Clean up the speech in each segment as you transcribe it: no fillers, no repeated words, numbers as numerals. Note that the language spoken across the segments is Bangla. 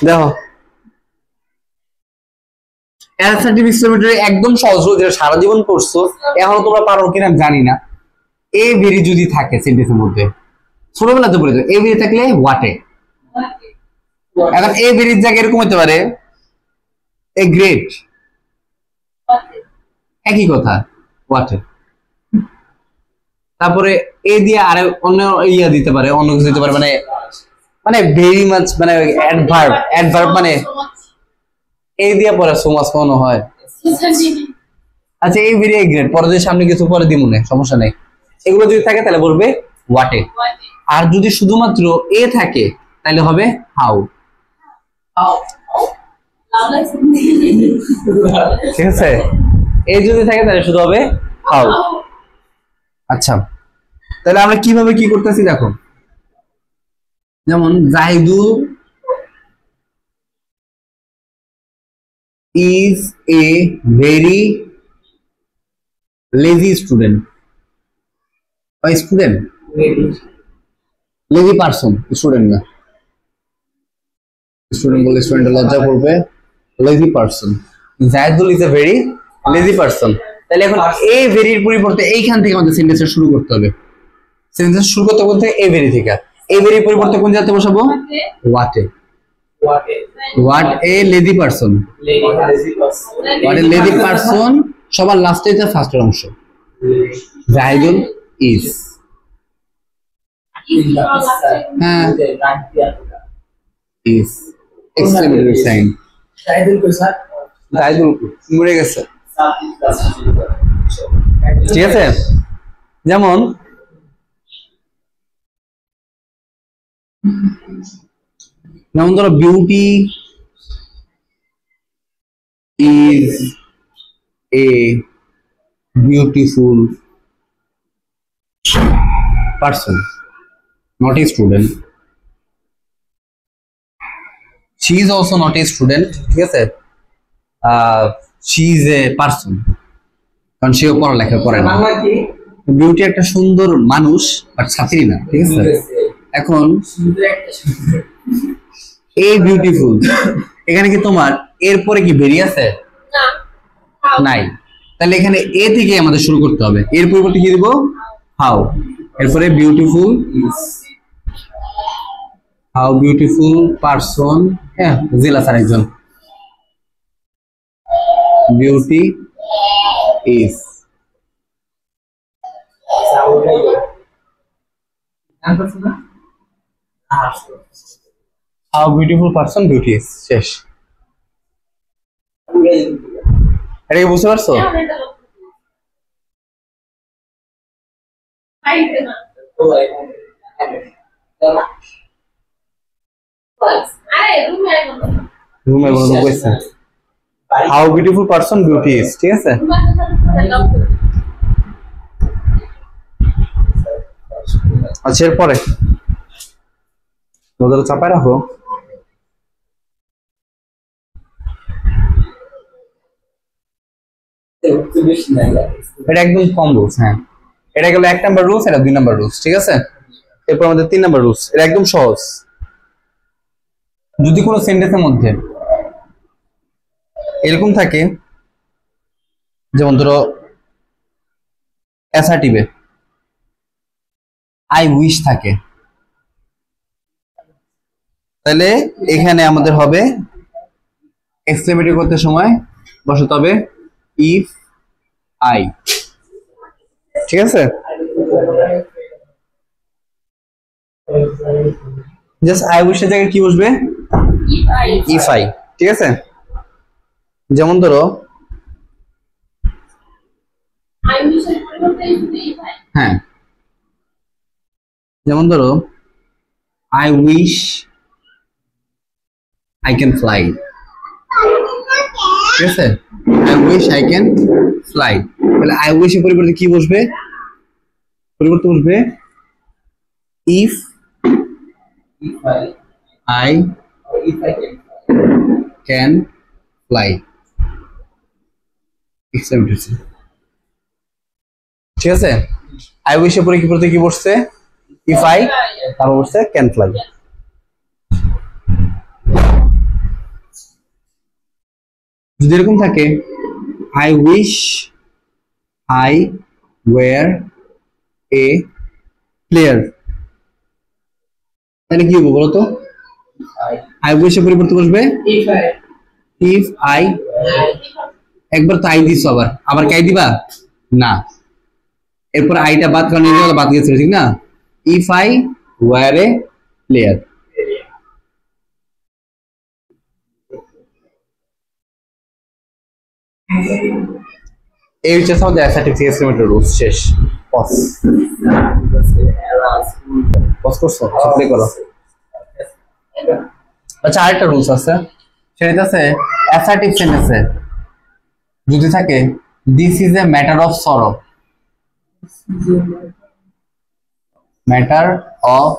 দেখো অ্যালসাটিভ কিলোমিটার একদম সহজ, যেটা সারা জীবন পড়ছো, এখনো তোমরা পারো কিনা জানি না। এ ভেরি যদি থাকে সেন্টেন্সের মধ্যে, ছোটবেলাতে পড়েছো এ ভেরি থাকলে হোয়াটে। এখন এ ভেরির জায়গায় এরকম হতে পারে এ গ্রেট, একই কথা হোয়াটে। তারপরে এ দিয়ে আরে অন্য ইয়া দিতে পারে, অন্য কিছু দিতে পারে, মানে মানে ভেরি মাচ, মানে অ্যাডভার্ব, অ্যাডভার্ব মানে এই দিয়ে পরে সো মাচ কোন হয়। আচ্ছা এই ভেরি গ্রেট পরে যদি সামনে কিছু পরে দিব না, সমস্যা নেই। এগুলো যদি থাকে তাহলে বলবে হোয়াটে। আর যদি শুধুমাত্র এ থাকে তাহলে হবে হাউ। ঠিক আছে, এ যদি থাকে তাহলে শুধু হবে হাউ। আচ্ছা তাহলে আমরা কিভাবে কি করতেছি দেখো, যেমন Zahidul is a very lazy student. Or student? Lazy person, student না। Student বলে স্টুডেন্ট লজ্জা করবে, lazy person. Zahidul is a very lazy person. তাহলে এখন এই ভেরির পরিবর্তে এইখান থেকে আমাদের সেন্টেন্সটা শুরু করতে হবে। সেন্টেন্স শুরু করতে বলতে এই ভেরি থেকে, এই ভেরির পরিবর্তে কোন জায়গাতে বসাবো? হোয়াটে। What a lazy person. What a lazy person সবার লাস্টে এটা ফার্স্টের অংশ। জাহিদুল is, হ্যাঁ is exclamatory sign। জাহিদুল মরে গেছে, ঠিক আছে। যেমন ধরো beauty is a beautiful person, not a student. She is also not a student, ঠিক আছে। she is a person, কারণ সেও পড়ালেখা করে না। বিউটি একটা সুন্দর মানুষ বাট ছাত্রী না, ঠিক আছে। এখন এ বিউটিফুল, এখানে কি তোমার এরপরে কি বেরিয়ে আছে? নাই। তাহলে এখানে এ থেকে আমাদের শুরু করতে হবে, এর পরিবর্তে কি দিব? হাউ। এরপরে বিউটিফুল, হাউ বিউটিফুল পারসন, হ্যাঁ জেলাস আরেকজন, beauty is. How beautiful person beauty is, শেষ। এটা কি বুঝতে পারছো? রুমে বন্ধ কইছে how beautiful person beauty is, ঠিক আছে। আচ্ছা এরপরে নজর চাপায় রাখো, এটা একদম কম রুলস। হ্যাঁ এটা গেল 1 নাম্বার রুলস, এটা 2 নাম্বার রুলস, ঠিক আছে। এরপর আমাদের 3 নাম্বার রুলস, এটা একদম সহজ। যদি কোনো সেন্টেন্সের মধ্যে এরকম থাকে, যেমন ধরো অ্যাসার্টিভে আই উইশ থাকে, তাহলে এখানে আমাদের হবে এক্সক্লেমেটরি করতে সময় বসাতে হবে ইফ আই, ঠিক আছে। জাস্ট আই উইশ এর জায়গায় কি বসবে? ইফ আই, ঠিক আছে। যেমন ধরো হ্যাঁ, যেমন ধরো I wish I can fly, ঠিক আছে। I wish I can fly, তাহলে আই উইশ এর পরিবর্তে কি বসবে? পরিবর্তে বসবে ইফ আই ক্যান ফ্লাই, ঠিক আছে। আই উইশ এর পরে কি বসছে? ইফ আই, তারপর বসছে ক্যান ফ্লাই। যদি এরকম থাকে I wish I were a player, তাহলে কি হবে বলতো? আই উইশ এর পরিবর্তে বসবে ইফ আই। একবার তো আই দিছো, আবার আবার কি আই দিবা না, এরপর আইটা বাদ কারণ এটা বাদ গেছিল ঠিক না। If I were a player. এই হচ্ছে আমাদের অ্যাসার্টিভ এস্টিমেটর রুলস। শেষ। পজ করছো, প্লে করো। আচ্ছা, আরেকটা রুলস আছে, সেটা আছে অ্যাসার্টিভ সেন্টেন্সে যদি থাকে this is a matter of সরো, ম্যাটার অফ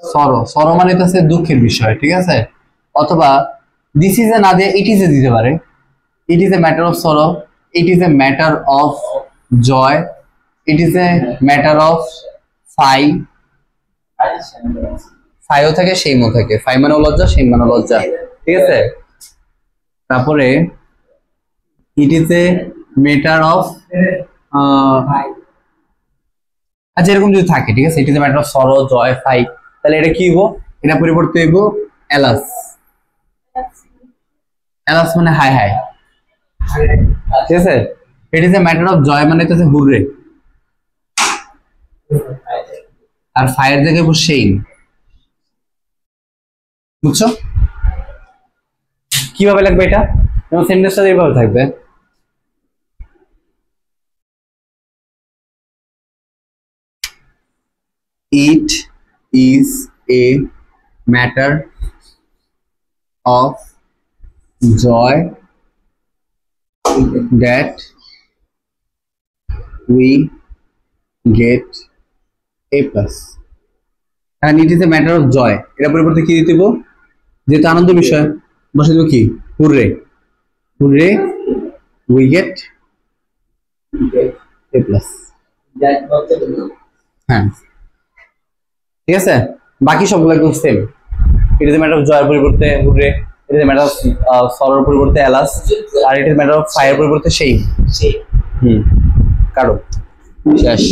সরো, সরো মানে হচ্ছে দুঃখের বিষয়, ঠিক আছে। অথবা দিস ইজ এ না দিয়ে ইট ইজ এ দিতে পারে, it is a matter of sorrow, it is a matter of joy, it is a matter of fie, ফাইও থাকে সেইমও থাকে, ফাই মানে লজ্জা, সেই মানে লজ্জা, ঠিক আছে। তারপরে it is a matter of, আচ্ছা এরকম যদি থাকে, ঠিক আছে, it is a matter of sorrow, joy, phi, তাহলে এটা কি হইব? এটা পরিবর্তে হইব এলাস। এলাস মানে হাই হাই, ঠিক আছে। It is a matter of joy মানে হচ্ছে হুররে, আর ফায়ার জায়গায় সেই, বুঝছো কিভাবে লাগবে এটা? এবং সেন্টেন্সটা এইভাবে থাকবে, it is a matter of joy that we get A plus. হ্যাঁ, it is a matter of joy, এটা পরিবর্তে কি দিতে দিব? যেহেতু আনন্দ বিষয় বসে দেবো কি hurray, hurray we get A plus. হ্যাঁ ঠিক আছে, বাকি সবগুলো একদম same. It is a matter of জয়ের পরিবর্তে hurray, it is a matter of সরোর পরিবর্তে এলাস, আর it is matter of fire পরিবর্তে সেই। কারো শেষ।